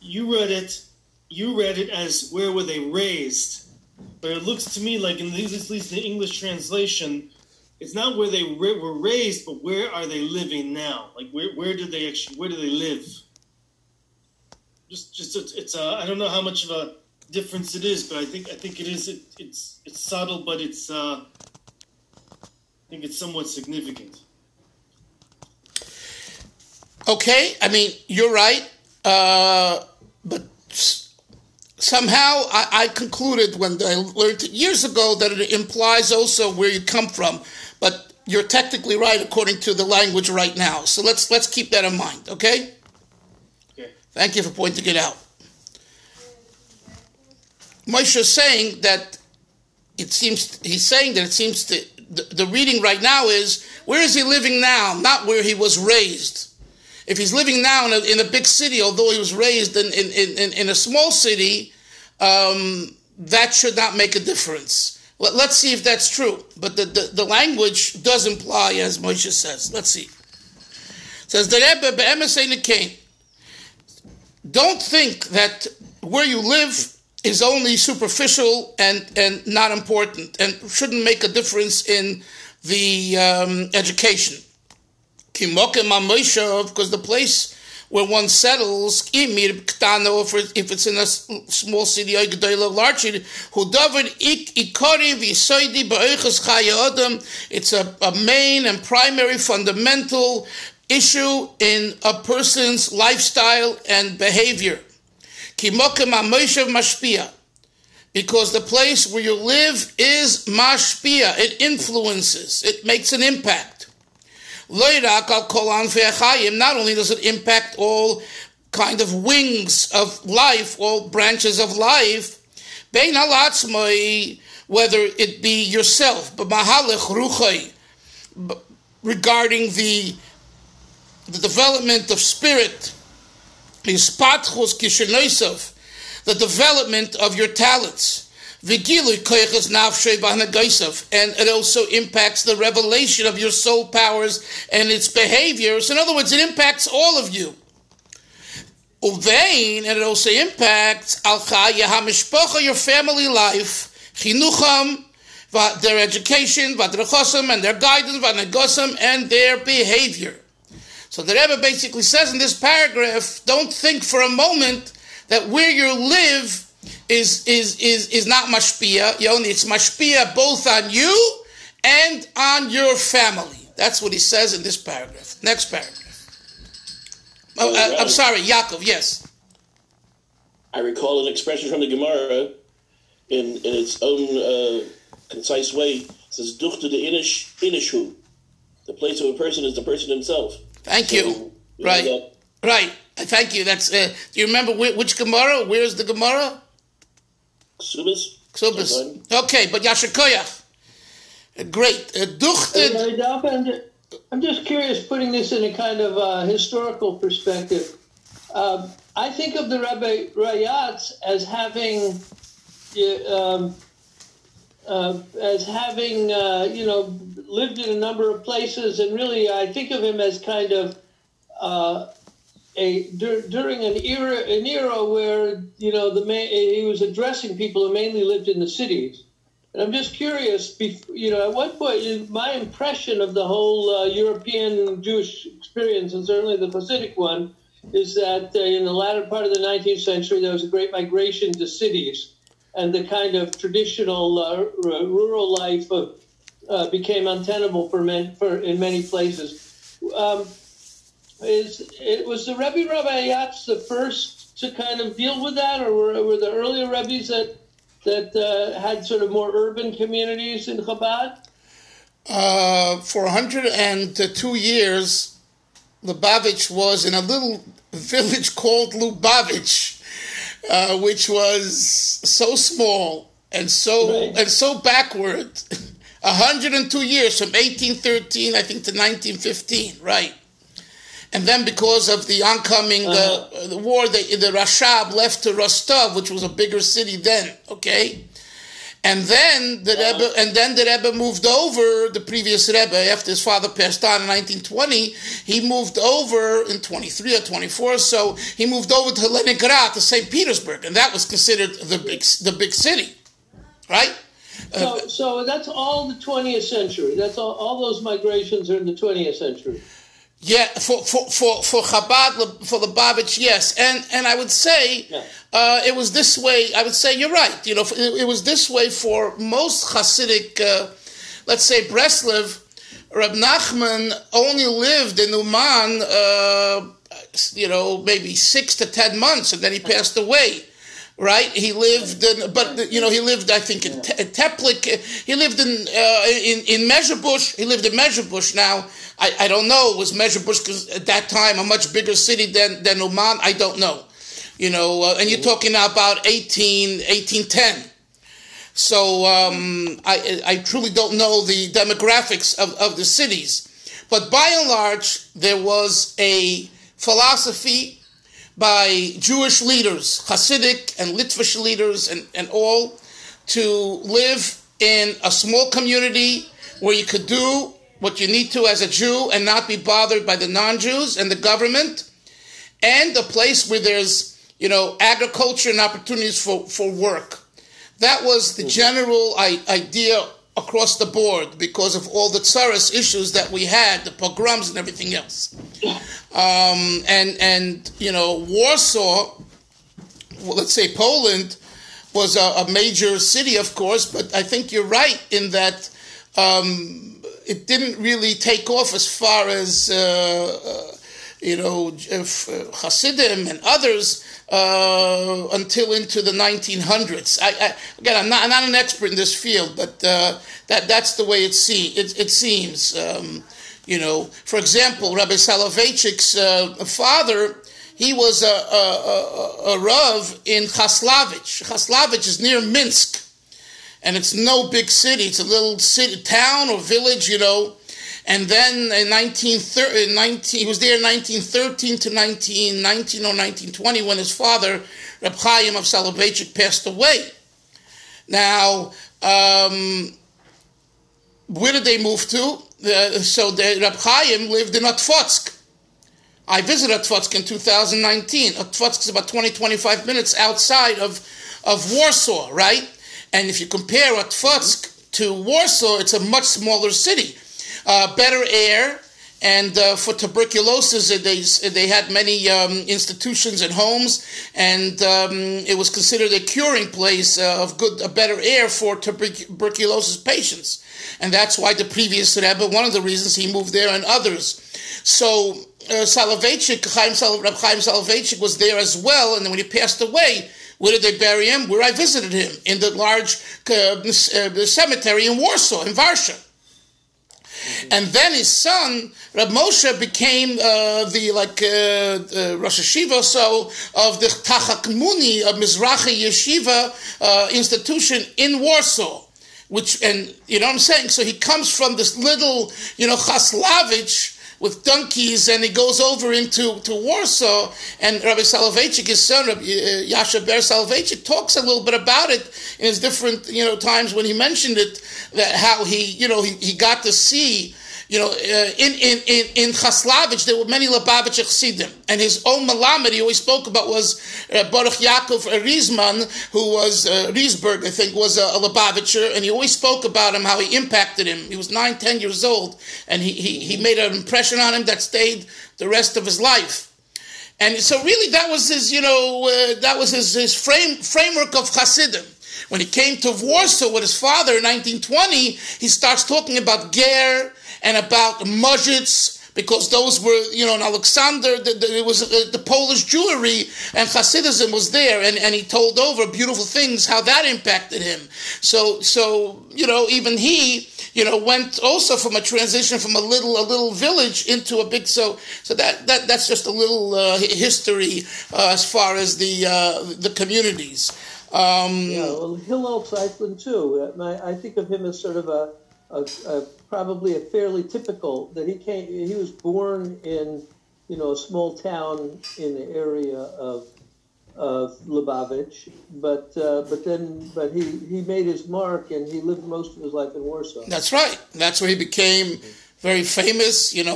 you read it as where were they raised, but it looks to me like, at least in the English translation, it's not where they were raised, but where are they living now? Like where do they live? It's I don't know how much of a difference it is, but I think it is. It's subtle, but it's I think it's somewhat significant. Okay, I mean you're right, but somehow I concluded when I learned it years ago that it implies also where you come from. But you're technically right according to the language right now. So let's keep that in mind, okay? Okay. Thank you for pointing it out. Moshe is saying that the reading right now is, where is he living now? Not where he was raised. If he's living now in a big city, although he was raised in a small city, that should not make a difference. Let's see if that's true. But the language does imply, as Moshe says. Let's see. It says, the Rebbe be'emes ein. Don't think that where you live is only superficial and not important and shouldn't make a difference in the education. Because the place where one settles, if it's in a small city or a large city, it's a main and primary fundamental issue in a person's lifestyle and behavior. Because the place where you live is mashpia, it influences, it makes an impact. Not only does it impact all kind of wings of life, all branches of life, whether it be yourself, regarding the development of spirit, the development of your talents, and it also impacts the revelation of your soul powers and its behaviors. In other words, it impacts all of you. And it also impacts your family life, their education, and their guidance, and their behavior. So the Rebbe basically says in this paragraph, don't think for a moment that where you live is not mashpia. It's mashpia both on you and on your family. That's what he says in this paragraph. Next paragraph. I'm sorry, Yaakov, yes. I recall an expression from the Gemara in its own concise way. It says, Duchte de inishu. The place of a person is the person himself. Thank you. Right. Thank you. That's. Do you remember which Gemara? Where's the Gemara? Ksubis. Okay, but Yashikoyach. Great. I'm just curious, putting this in a kind of historical perspective. I think of the Rebbe Raayatz as having lived in a number of places, and really I think of him as kind of during an era where he was addressing people who mainly lived in the cities. And I'm just curious, at what point, my impression of the whole European Jewish experience, and certainly the Hasidic one, is that in the latter part of the 19th century there was a great migration to cities, and the kind of traditional rural life became untenable in many places. Was the Rebbe Raayatz the first to kind of deal with that, or were the earlier Rebbes that had sort of more urban communities in Chabad? For 102 years, Lubavitch was in a little village called Lubavitch, which was so small and so backward. 102 years, from 1813, I think, to 1915, right? And then because of the oncoming the war, the Rashab left to Rostov, which was a bigger city then, okay? And then the Rebbe moved over, the previous Rebbe, after his father passed on in 1920, he moved over in 23 or 24, so he moved over to Leningrad, to St. Petersburg, and that was considered the big city, right? So that's all the 20th century. That's all those migrations are in the 20th century. Yeah, for Chabad, for Lubavitch, yes, and I would say it was this way. I would say you're right. It was this way for most Hasidic, let's say Breslev. Reb Nachman only lived in Uman, maybe 6 to 10 months, and then he passed away. Right, he lived, he lived, I think, in Teplik. He lived in Mezhebush. He lived in Mezhebush. Now, I don't know. Was Mezhebush, because at that time a much bigger city than Uman? I don't know. And you're talking now about 1810. So I truly don't know the demographics of the cities, but by and large, there was a philosophy by Jewish leaders, Hasidic and Litvish leaders and all, to live in a small community where you could do what you need to as a Jew and not be bothered by the non-Jews and the government, and a place where there's, agriculture and opportunities for work. That was the general idea across the board because of all the tsaris issues that we had, the pogroms and everything else. Warsaw, let's say Poland, was a major city, of course, but I think you're right in that it didn't really take off as far as Hasidim and others until into the 1900s. I'm not an expert in this field, but that's the way it seems. For example, Rabbi Soloveitchik's father, he was a Rav in Chaslavich. Chaslavich is near Minsk, and it's no big city. It's a little city, town or village, And then in he was there in 1913 to 1919 or 1920 when his father, Reb Chaim of Soloveitchik, passed away. Now, where did they move to? Reb Chaim lived in Otfotsk. I visited Otfotsk in 2019. Otfotsk is about 20-25 minutes outside of Warsaw, right? And if you compare Otfotsk to Warsaw, it's a much smaller city. Better air, and for tuberculosis, they had many institutions and homes, and it was considered a curing place of better air for tuberculosis patients. And that's why the previous Rebbe, one of the reasons he moved there, and others. So Soloveitchik, Reb Chaim Soloveitchik was there as well, and then when he passed away, where did they bury him? Where I visited him, in the large cemetery in Warsaw, in Warsaw. And then his son, Reb Moshe, became the Rosh Hashiva of the Tachakmuni, a Mizrahi Yeshiva institution in Warsaw. And you know what I'm saying? So he comes from this little, Chaslavich with donkeys, and he goes over into Warsaw, and Rabbi Soloveitchik, his son, Yasha Ber Soloveitchik, talks a little bit about it in his different, times when he mentioned it, that how he got to see, in Chaslavich, there were many Lubavitcher Chassidim, and his own Malamed he always spoke about was Baruch Yaakov Riesman, who was, Riesberg, I think, was a Lubavitcher, and he always spoke about him, how he impacted him. He was 9-10 years old, and he made an impression on him that stayed the rest of his life. And so really that was his, his framework of Chassidim. When he came to Warsaw with his father in 1920, he starts talking about Ger and about Mozhitz, because those were, in Alexander, it was the Polish Jewry, and Hasidism was there, and he told over beautiful things, how that impacted him. So even he, went also from a transition from a little village into a big, so that's just a little history as far as the communities. Hillel Zeitlin too. I think of him as sort of a probably a fairly typical, that he was born in a small town in the area of Lubavitch, but he made his mark and he lived most of his life in Warsaw. That's right. That's where he became very famous, in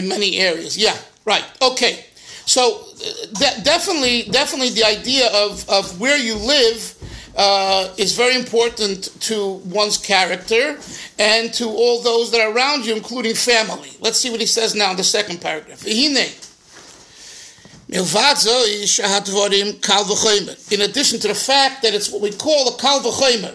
many areas. Yeah, right. Okay. So definitely the idea of where you live is very important to one's character and to all those that are around you, including family. Let's see what he says now in the second paragraph. In addition to the fact that it's what we call a kal v'chomer.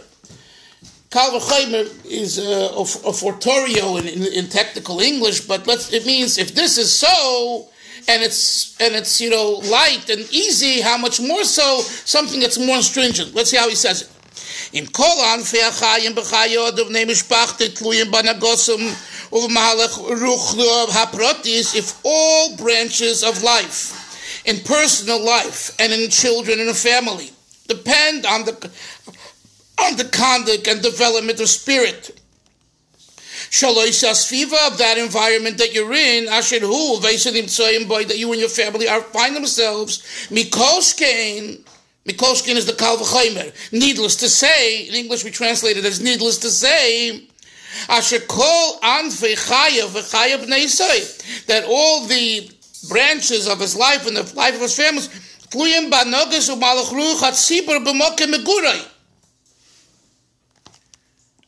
Kal v'chomer is a fortorio in technical English, but it means if this is so, and it's light and easy, how much more so something that's more stringent. Let's see how he says it. In kol anfei achayim b'chayot uvnei mishpachta tluyim banagosum uv'mahalach ruch hapratis, if all branches of life, in personal life and in children and a family, depend on the conduct and development of spirit, of that environment that you're in, that you and your family find themselves, Mikoshkein is the kal v'chomer. Needless to say, in English we translate it as needless to say, that all the branches of his life and the life of his family,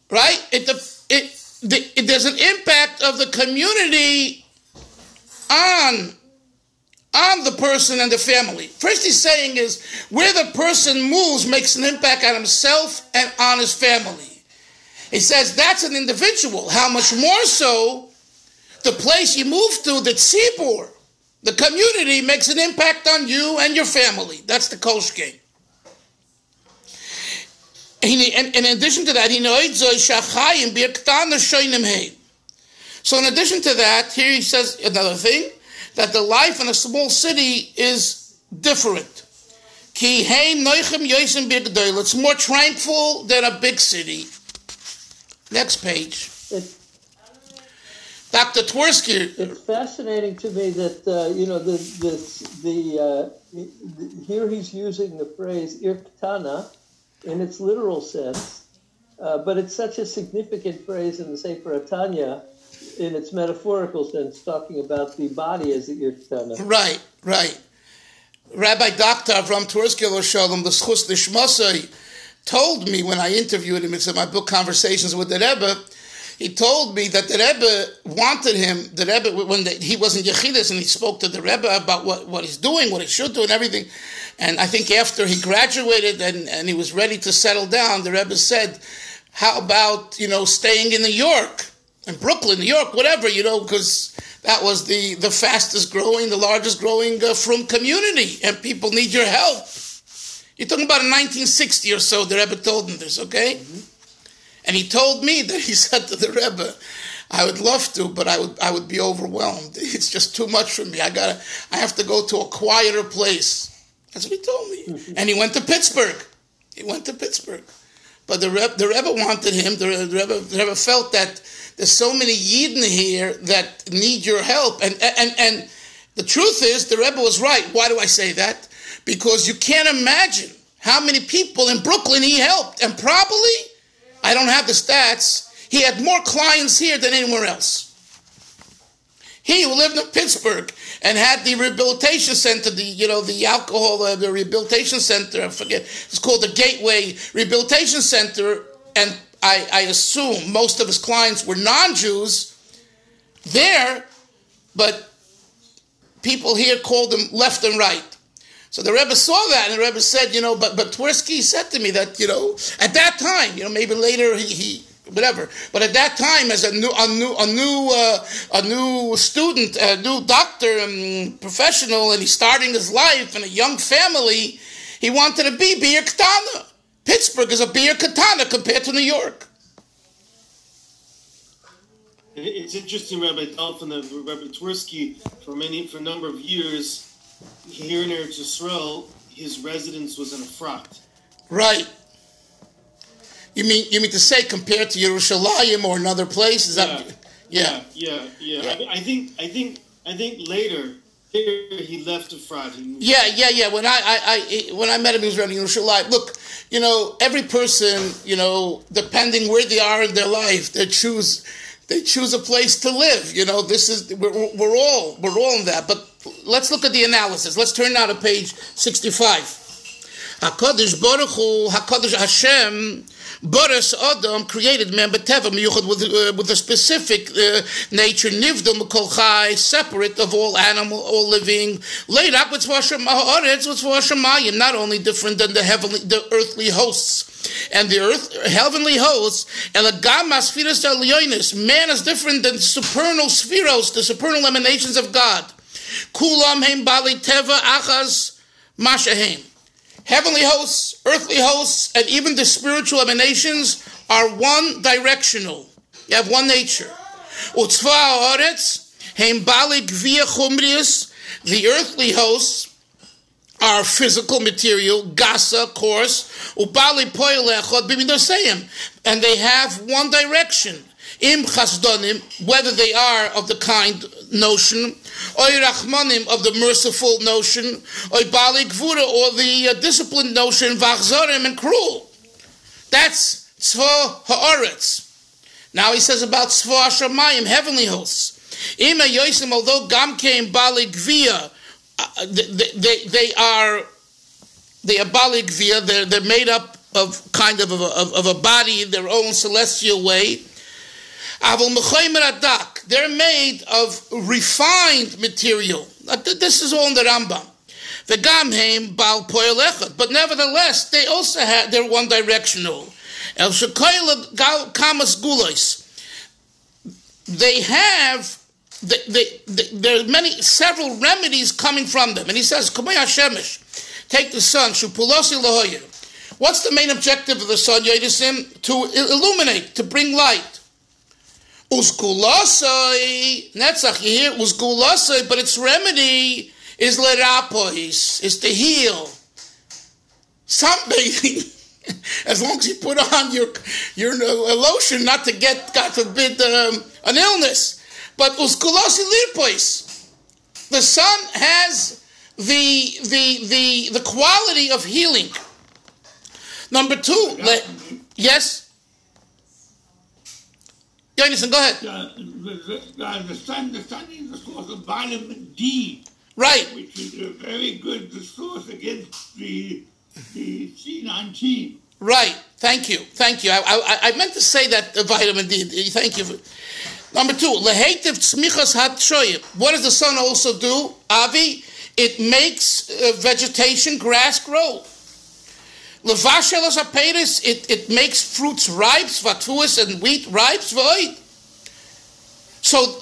right? There's an impact of the community on the person and the family. First he's saying is where the person moves makes an impact on himself and on his family. He says that's an individual. How much more so the place you move to, the tzibur, the community, makes an impact on you and your family. That's the koshke. And in addition to that, so in addition to that, here he says another thing, that the life in a small city is different. It's more tranquil than a big city. Next page. Dr. Twersky. It's fascinating to me that here he's using the phrase irktana in its literal sense, but it's such a significant phrase in the Sefer Tanya in its metaphorical sense, talking about the body as the irktana. Right. Rabbi Dr. Avram Twersky, the Schus Nishmasai, told me when I interviewed him, it's in my book Conversations with the Rebbe, he told me that the Rebbe wanted him, when he was in Yechidus and he spoke to the Rebbe about what he's doing, what he should do and everything. And I think after he graduated and he was ready to settle down, the Rebbe said, how about, staying in New York, in Brooklyn, New York, whatever, because that was the fastest growing, the largest growing frum community, and people need your help. You're talking about in 1960 or so, the Rebbe told him this, okay? Mm-hmm. And he told me that he said to the Rebbe, I would love to, but I would be overwhelmed. It's just too much for me. I have to go to a quieter place. That's what he told me. Mm-hmm. And he went to Pittsburgh. But the Rebbe wanted him. The Rebbe felt that there's so many Yidden here that need your help. And the truth is, the Rebbe was right. Why do I say that? Because you can't imagine how many people in Brooklyn he helped. And probably, I don't have the stats, he had more clients here than anywhere else. He who lived in Pittsburgh and had the rehabilitation center, the alcohol, the rehabilitation center, I forget, it's called the Gateway Rehabilitation Center, and I assume most of his clients were non-Jews there, but people here called him left and right. So the Rebbe saw that, and the Rebbe said, but Twersky said to me that, at that time, maybe later he whatever, but at that time, as a new student, a new doctor and professional, and he's starting his life in a young family, he wanted to be Bir Katana. Pittsburgh is a Bir Katana compared to New York. It's interesting, Rabbi Dolphin, that Rabbi Twersky, for a number of years, here in Eretz Yisrael, his residence was in a frat. Right. You mean to say compared to Yerushalayim or another place? Is that? Yeah. I think later he left Efrat. Yeah. When I met him, he was running Yerushalayim. Look, every person, depending where they are in their life, they choose a place to live. This is we're all in that. But let's look at the analysis. Let's turn now to page 65. HaKadosh Baruch Hu, HaKadosh Hashem, Boris Adam created man b'teva with a specific nature, nivdom kol chai, separate of all animal, all living. Laid up with Hashemayim, not only different than the earthly hosts and the heavenly hosts, and the gamma spheres elyonis. Man is different than the supernal spheros, the supernal emanations of God. Kulam heim bali teva achaz mashahem. Heavenly hosts, earthly hosts, and even the spiritual emanations are one directional. You have one nature. Utzva ha'aretz, heim bali gvia chumrius. The earthly hosts are physical material, gasa, coarse, ubali poel echad b'midoseim, and they have one direction. Im chasdonim, whether they are of the kind notion, oy rachmanim, of the merciful notion, oy bali gvura, or the disciplined notion, vachzorim, and cruel. That's tzva ha'aretz. Now he says about tzva hashamayim, heavenly hosts. Ima yosim, although gam came bali gvia, they are bali gvia. They're made up of kind of a body in their own celestial way. They're made of refined material. This is all in the Rambam. But nevertheless, they also they're one directional. They have there are several remedies coming from them. And he says, take the sun. What's the main objective of the sun, Yodesim? To illuminate, to bring light. Uskulasai, Netzach, you hear Uskulasai, but its remedy is lerapois, is to heal. Sunbathing, as long as you put on your lotion, not to get, God forbid, an illness. But Uskulasai lirpois, the sun has the quality of healing. Number two, yes. Jonathan, go ahead. The sun is the source of vitamin D. Right. Which is a very good source against the C19. Right. Thank you. I meant to say that vitamin D. Thank you. Number two, lehetiv tzmichas hatshoyim. What does the sun also do? Avi, it makes vegetation, grass grow. Levashelos aperis, it makes fruits ripe, vatuas, and wheat ripe, void. So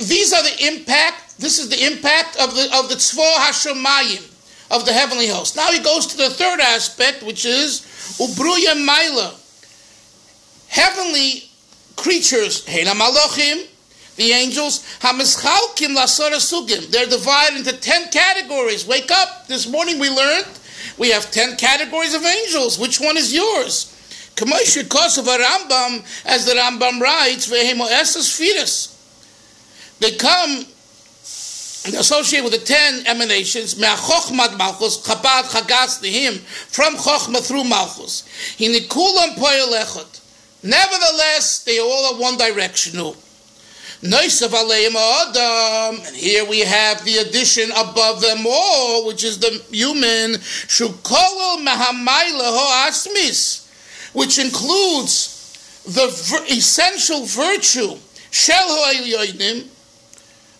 these are the impact. This is the impact of the tzvo hashamayim, of the heavenly host. Now he goes to the third aspect, which is ubruya maila, heavenly creatures. Heina malachim, the angels. Hamischalkim lasara sugim. They're divided into 10 categories. Wake up! This morning we learned. We have 10 categories of angels. Which one is yours? As the Rambam writes, they come and associate with the 10 emanations, from Chochmah through Malchus. Nevertheless, they all are one directional. And here we have the addition above them all, which is the human, which includes the essential virtue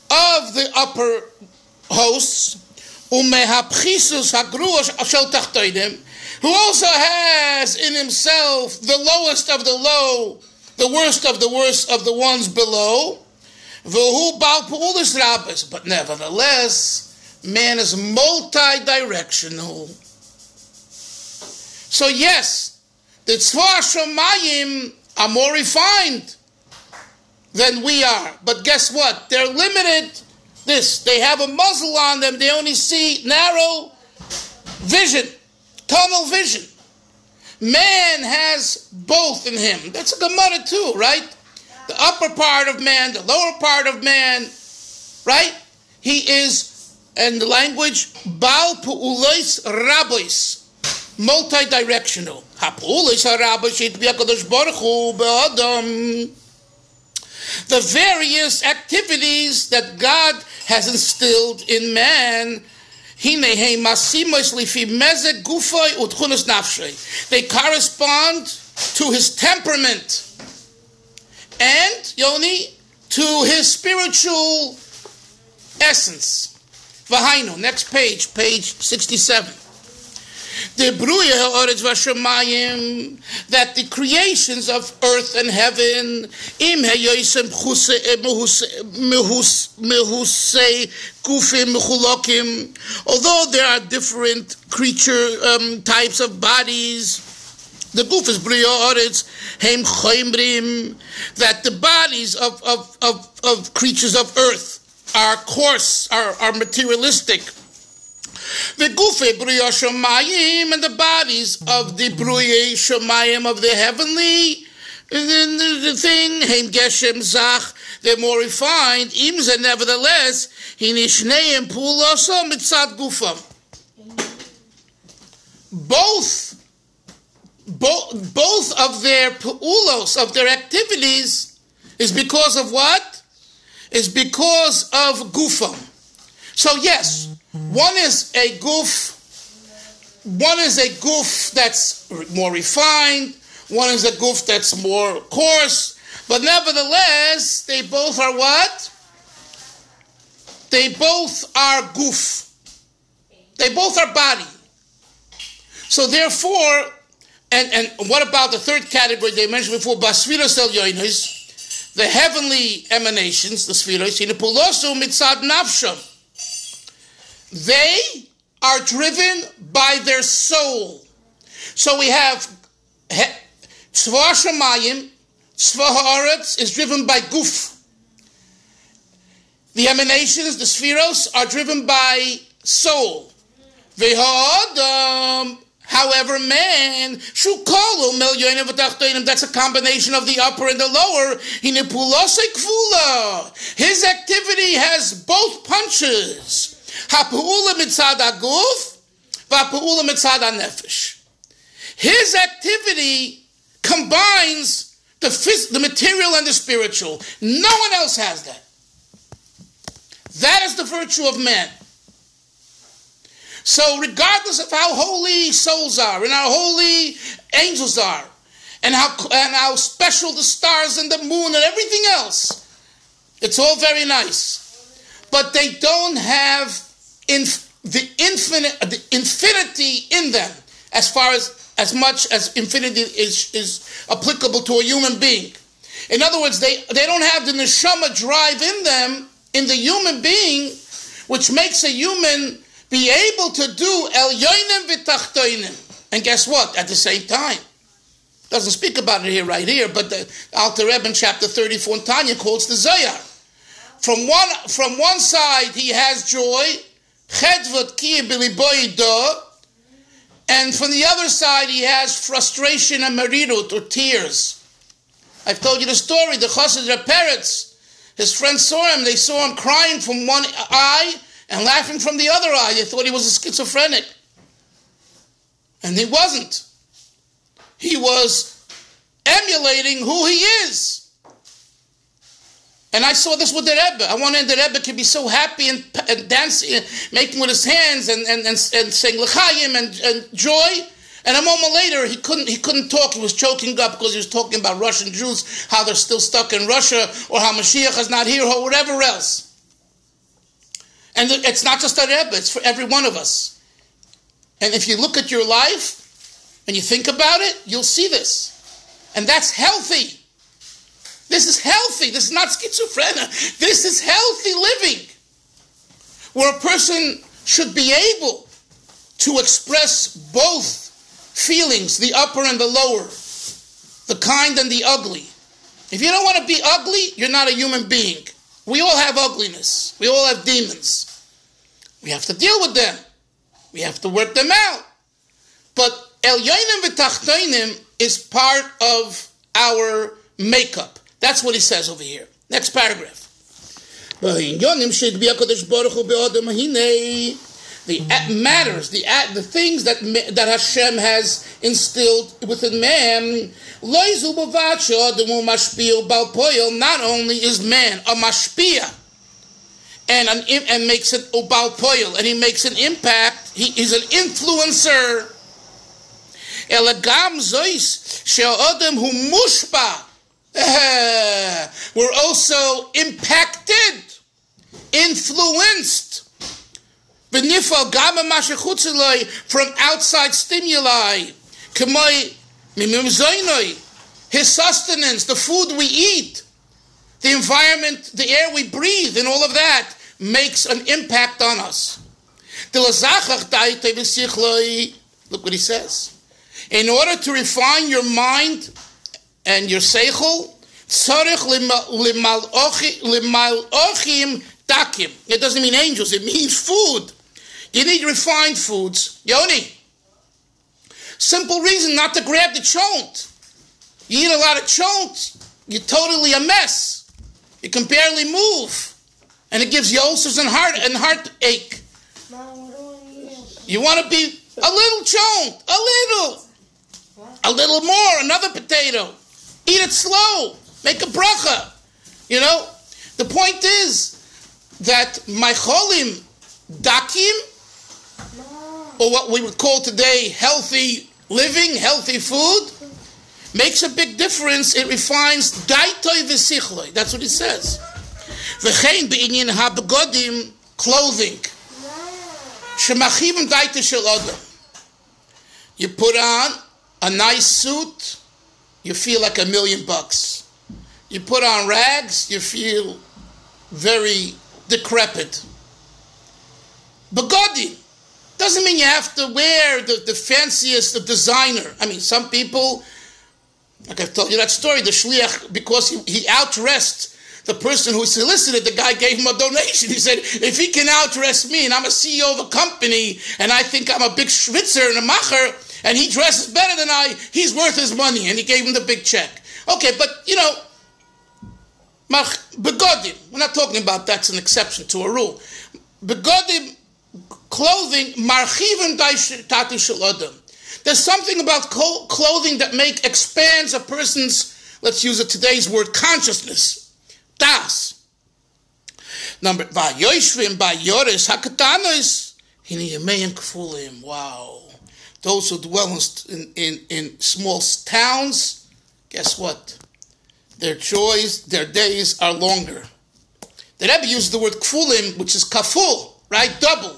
of the upper hosts, who also has in himself the lowest of the low, the worst of the worst of the ones below. But nevertheless, man is multi-directional. So yes, the Tzva Shomayim are more refined than we are. But guess what? They're limited. They have a muzzle on them. They only see narrow vision, tunnel vision. Man has both in him. That's a Gemara too, right? The upper part of man, the lower part of man, right? He is and the language, Bal Pu'ulois Rabbis, multi-directional. Ha-Pu'ulois HaRabbis Yitbi HaKadosh Baruch Hu Be'adam. The various activities that God has instilled in man, they correspond to his temperament and, Yoni, to his spiritual essence. Vahainu, next page 67. That the creations of earth and heaven, although there are different creature types of bodies, the guf is that the bodies of creatures of earth are coarse, are materialistic. The gufe B'riyah Shamayim, and the bodies of the B'riyah Shamayim, of the heavenly, the thing, Heim Geshem Zach, they're more refined. Imza, nevertheless, Hinishneim Puloso Mitzad Gufam. Both of their pu'ulos, of their activities, is because of what? Is because of Gufam. So yes, one is a goof that's more refined, one is a goof that's more coarse, but nevertheless, they both are what? They both are goof. They both are body. So therefore, and what about the third category they mentioned before, Basfiros El Yoinos, the heavenly emanations, the Sfiros, Hinepulosu Mitzad Nafsham. They are driven by their soul. So we have Tzva Shamayim, Tzva Haaretz is driven by Guf. The emanations, the Spheros, are driven by soul. V'ha'adam, however, man, Shukalu Melyonim V'tachtonim, that's a combination of the upper and the lower. Hinepulosei Kfula. His activity has both punches. HaPu'ula mitzad ha'guf, v'ha'pu'ula mitzad ha'nefesh. His activity combines the material and the spiritual. No one else has that. That is the virtue of man. So regardless of how holy souls are, and how holy angels are, and how special the stars and the moon and everything else, it's all very nice. But they don't have the infinity in them, as much as infinity is applicable to a human being. In other words, they don't have the neshama drive in them, in the human being, which makes a human be able to do elyonim v'tachtonim. And guess what? At the same time, doesn't speak about it right here, but the Alter Rebbe in chapter 34 in Tanya quotes the Zohar. From one side he has joy, chedvot ki b'liboy do, and from the other side he has frustration and merirut, or tears. I've told you the story. The chassid Raayatz, his friends saw him. They saw him crying from one eye and laughing from the other eye. They thought he was a schizophrenic, and he wasn't. He was emulating who he is. And I saw this with the Rebbe. I wanted the Rebbe to be so happy and dancing, making with his hands and saying l'chaim and joy. And a moment later, he couldn't talk. He was choking up because he was talking about Russian Jews, how they're still stuck in Russia, or how Mashiach is not here, or whatever else. And it's not just a Rebbe; it's for every one of us. And if you look at your life and you think about it, you'll see this, and that's healthy. This is healthy. This is not schizophrenia. This is healthy living, where a person should be able to express both feelings, the upper and the lower, the kind and the ugly. If you don't want to be ugly, you're not a human being. We all have ugliness. We all have demons. We have to deal with them. We have to work them out. But elyonim v'tachtonim is part of our makeup. That's what he says over here. Next paragraph. The matters, the things that Hashem has instilled within man, not only is man a mashpia and makes it ubal poil, and he makes an impact, he is an influencer. We're also impacted, influenced from outside stimuli, his sustenance, the food we eat, the environment, the air we breathe, and all of that makes an impact on us. Look what he says. In order to refine your mind and your seichel, it doesn't mean angels, it means food. You need refined foods. Yoni. Simple reason not to grab the chont. You eat a lot of chont, you're totally a mess. You can barely move. And it gives you ulcers and heartache. You want to be a little chont, a little more, another potato. Eat it slow. Make a bracha. You know? The point is that mycholim dakim, or what we would call today healthy living, healthy food, makes a big difference. It refines daitoi v'sichloi. That's what it says. V'chein be'inyin ha'begodim, clothing. Shemachivim daitoi shel adam. You put on a nice suit, you feel like $1 million. You put on rags, you feel very decrepit. Begodim doesn't mean you have to wear the fanciest, the designer. I mean, some people, like I've told you that story, the shliach, because he outdressed the person who solicited, the guy gave him a donation. He said, if he can outdress me, and I'm a CEO of a company, and I think I'm a big schwitzer and a macher, and he dresses better than he's worth his money, and he gave him the big check. Okay, but, begodim, we're not talking about that's an exception to a rule. Begodim, clothing, marchivim tatu shel adam. There's something about clothing that expands a person's, let's use today's word, consciousness. Das. Number, vayoshvim bayoris hakatanos hine yemeim kfulim. Wow. Those who dwell in small towns, guess what? Their joys, their days are longer. The Rebbe uses the word kfulim, which is kaful, right? Double.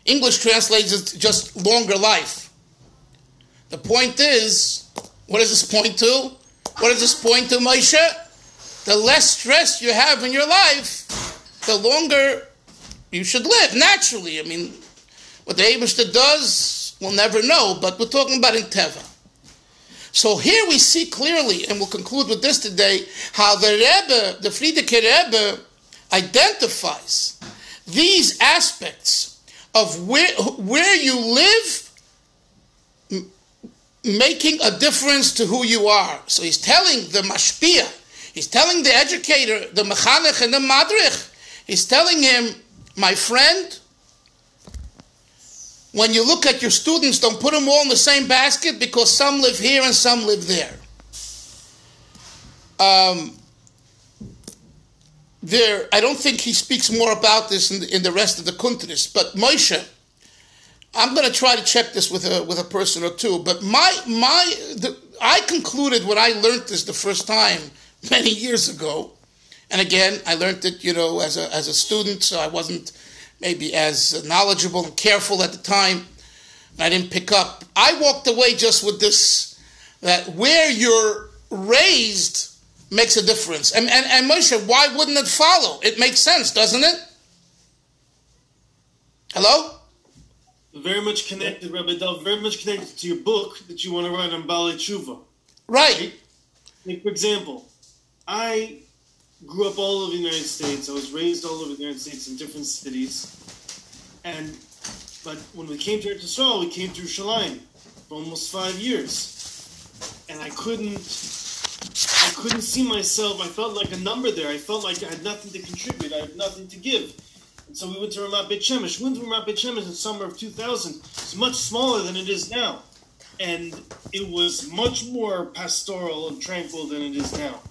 English translates it just longer life. The point is, what does this point to? What does this point to, Moshe? The less stress you have in your life, the longer you should live, naturally. I mean, what the Eibishter does, we'll never know, but we're talking about in Teva. So here we see clearly, and we'll conclude with this today, how the Rebbe, the Frierdiker Rebbe, identifies these aspects of where you live, making a difference to who you are. So he's telling the mashpia, he's telling the educator, the mechanech and the madrich, he's telling him, my friend, when you look at your students, don't put them all in the same basket, because some live here and some live there. I don't think he speaks more about this in the rest of the Kuntres, but Moshe, I'm going to try to check this with a person or two, but I concluded when I learned this the first time many years ago, and again, I learned it, as a student, so I wasn't maybe as knowledgeable and careful at the time, and I didn't pick up. I walked away just with this, that where you're raised makes a difference. And Moshe, why wouldn't it follow? It makes sense, doesn't it? Hello? Very much connected, Rabbi Dov, very much connected to your book that you want to write on Balei Tshuva. Right. Like, for example, I grew up all over the United States. I was raised all over the United States in different cities. But when we came to Eretz Yisrael, we came to Yerushalayim for almost 5 years. And I couldn't I couldn't see myself. I felt like a number there. I felt like I had nothing to contribute. I had nothing to give. And so we went to Ramat Beit Shemesh. We went to Ramat Beit Shemesh in summer of 2000. It's much smaller than it is now. And it was much more pastoral and tranquil than it is now.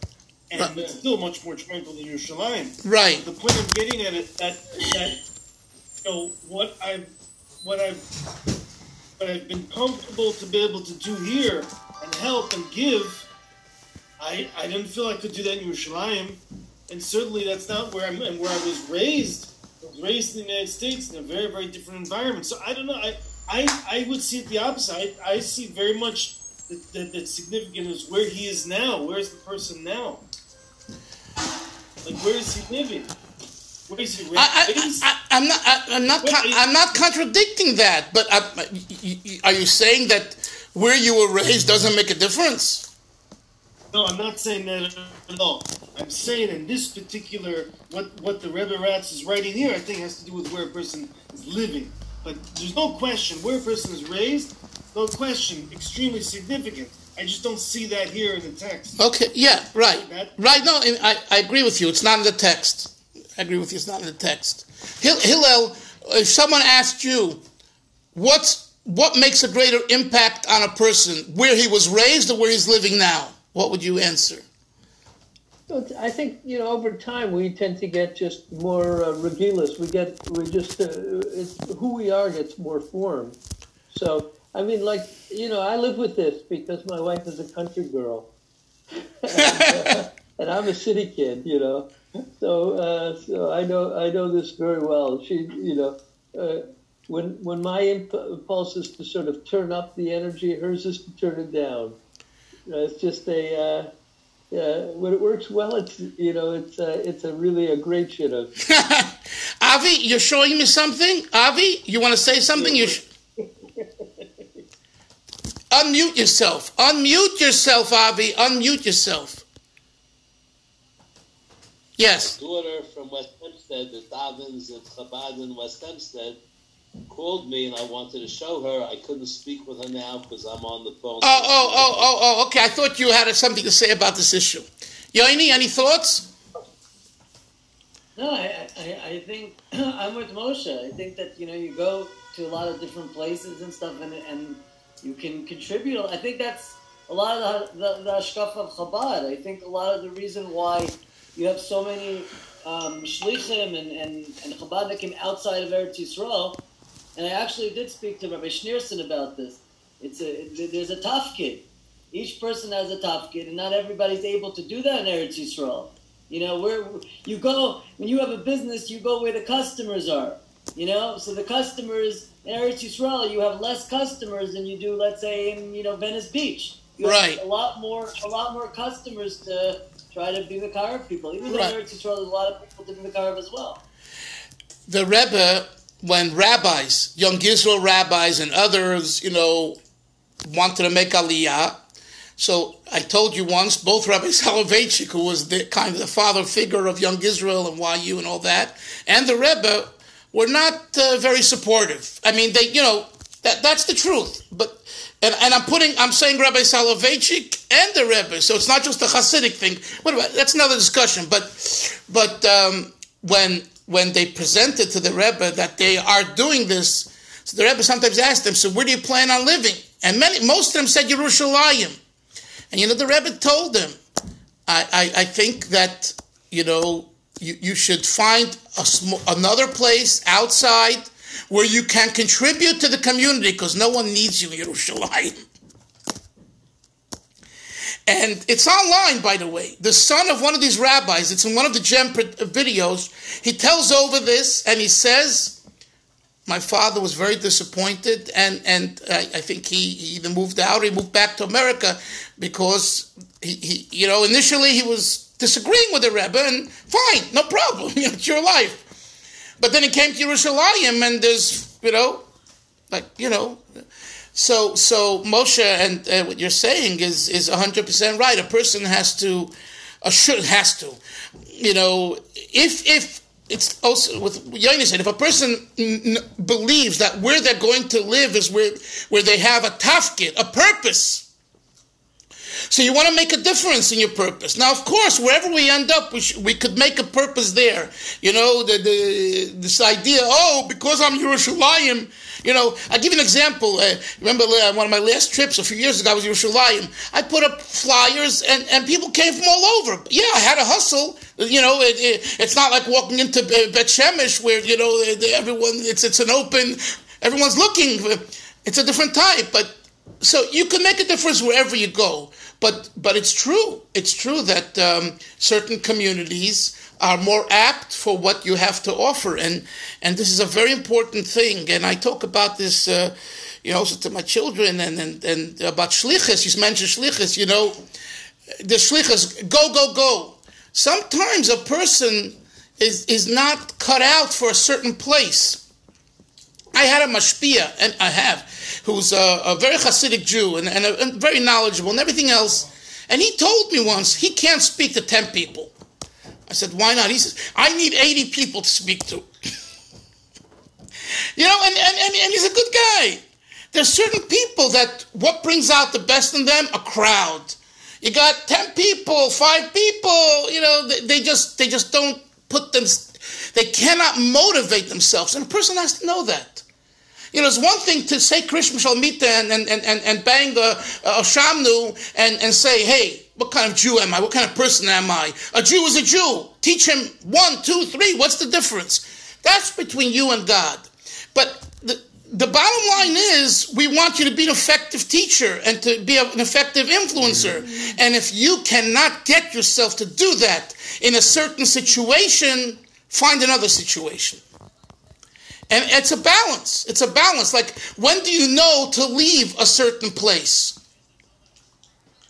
And it's still much more tranquil than Yerushalayim. Right. The point I'm getting at it that what I've been comfortable to be able to do here and help and give, I didn't feel I could do that in Yerushalayim, and certainly that's not where I was raised. I was raised in the United States in a very, very different environment. So I don't know. I would see it the opposite. I see very much that significant is where he is now. Where's the person now? Like, where is he living? Where is he raised? I'm not contradicting that, but are you saying that where you were raised doesn't make a difference? No, I'm not saying that at all. I'm saying in this particular, what the Rebbe Raayatz is writing here, I think has to do with where a person is living. But there's no question where a person is raised, no question, extremely significant. I just don't see that here in the text. Okay, yeah, right. Right, no, I agree with you. It's not in the text. I agree with you. It's not in the text. Hillel, if someone asked you, what makes a greater impact on a person, where he was raised or where he's living now? What would you answer? I think, over time we tend to get just more regilas. It's who we are gets more formed. So, I mean, I live with this because my wife is a country girl. And I'm a city kid, So I know this very well. She, when my impulse is to sort of turn up the energy, hers is to turn it down. It's just when it works well, it's really a great shidduch. Avi, you're showing me something. Avi, you want to say something? Unmute yourself. Unmute yourself, Avi. Unmute yourself. Yes. My daughter from West Hempstead that davens at Chabad in West Hempstead called me and I wanted to show her. I couldn't speak with her now because I'm on the phone. Oh, okay. I thought you had something to say about this issue. Yoini, any thoughts? No, I think I'm with Moshe. I think that, you go to a lot of different places and stuff and you can contribute. I think that's a lot of the hashkafa of Chabad. I think a lot of the reason why you have so many shlichim and Chabadnikim outside of Eretz Yisrael. And I actually did speak to Rabbi Schneerson about this. There's a tafkid. Each person has a tafkid, and not everybody's able to do that in Eretz Yisrael. Where you go, when you have a business, you go where the customers are. So the customers in Eretz Yisrael, you have less customers than you do, let's say, in Venice Beach. You have a lot more customers to try to be the car people. Even though in Eretz Yisrael, there's a lot of people to be the car as well. The Rebbe, when rabbis, young Israel rabbis and others, wanted to make aliyah, so I told you once, both Rabbi Soloveitchik, who was the kind of the father figure of young Israel and YU and all that, and the Rebbe were not very supportive. I mean, that's the truth. But and I'm saying Rabbi Soloveitchik and the Rebbe, so it's not just a Hasidic thing. That's another discussion. But when they presented to the Rebbe that they are doing this, so the Rebbe sometimes asked them, so where do you plan on living? And most of them said Yerushalayim. And the Rebbe told them, I think that, you should find another place outside where you can contribute to the community because no one needs you in Yerushalayim. And it's online, by the way. The son of one of these rabbis, it's in one of the Gem videos, he tells over this and he says, my father was very disappointed and I think he either moved out or he moved back to America because he initially he was disagreeing with the Rebbe and fine, no problem, it's your life. But then he came to Yerushalayim and there's, So Moshe and what you're saying is 100% right. A person has to, if it's also what Yoini said, if a person believes that where they're going to live is where they have a tafkid, a purpose, So you want to make a difference in your purpose. Now, of course, wherever we end up, we could make a purpose there. You know, this idea, because I'm Yerushalayim, you know, I'll give you an example. Remember one of my last trips a few years ago, I was Yerushalayim. I put up flyers and people came from all over. Yeah, I had a hustle. You know, it's not like walking into Bet Shemesh where, you know, everyone, it's an open, everyone's looking. It's a different type. But so you can make a difference wherever you go. But it's true. It's true that certain communities are more apt for what you have to offer, and this is a very important thing. And I talk about this, you know, also to my children, and about shlichus. You mentioned shlichus. You know, the shlichus, go. Sometimes a person is not cut out for a certain place. I had a mashpia, and I have, who's a very Hasidic Jew and very knowledgeable and everything else. And he told me once he can't speak to 10 people. I said, why not? He says, I need 80 people to speak to. You know, and he's a good guy. There's certain people that what brings out the best in them? A crowd. You got 10 people, 5 people, you know, they just don't put them, they cannot motivate themselves. And a person has to know that. You know, it's one thing to say Krishma Shalmita and bang a shamnu and say, hey, what kind of Jew am I? What kind of person am I? A Jew is a Jew. Teach him 1, 2, 3. What's the difference? That's between you and God. But the bottom line is we want you to be an effective teacher and to be an effective influencer. And if you cannot get yourself to do that in a certain situation, find another situation. And it's a balance. It's a balance. Like, when do you know to leave a certain place?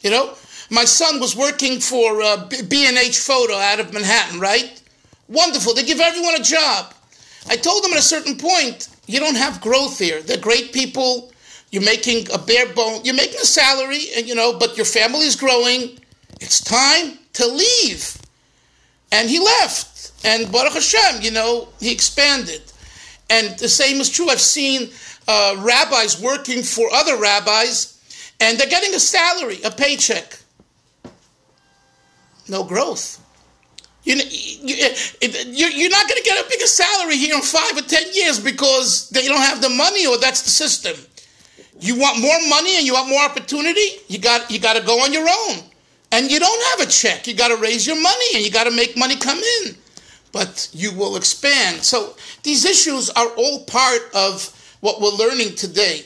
You know, my son was working for B&H Photo out of Manhattan, right? Wonderful. They give everyone a job. I told him at a certain point, you don't have growth here. They're great people. You're making a bare bone. You're making a salary, and you know, but your family's growing. It's time to leave. And he left. And Baruch Hashem, you know, he expanded. And the same is true. I've seen rabbis working for other rabbis, and they're getting a salary, a paycheck. No growth. You're not going to get a bigger salary here in 5 or 10 years because they don't have the money, or that's the system. You want more money and you want more opportunity? You got to go on your own. And you don't have a check. You got to raise your money and you got to make money come in. But you will expand. So these issues are all part of what we're learning today.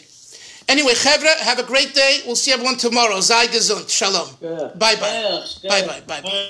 Anyway, Chevra, have a great day. We'll see everyone tomorrow. Sei gesund. Shalom. Yeah. Bye-bye. Bye-bye. Bye-bye.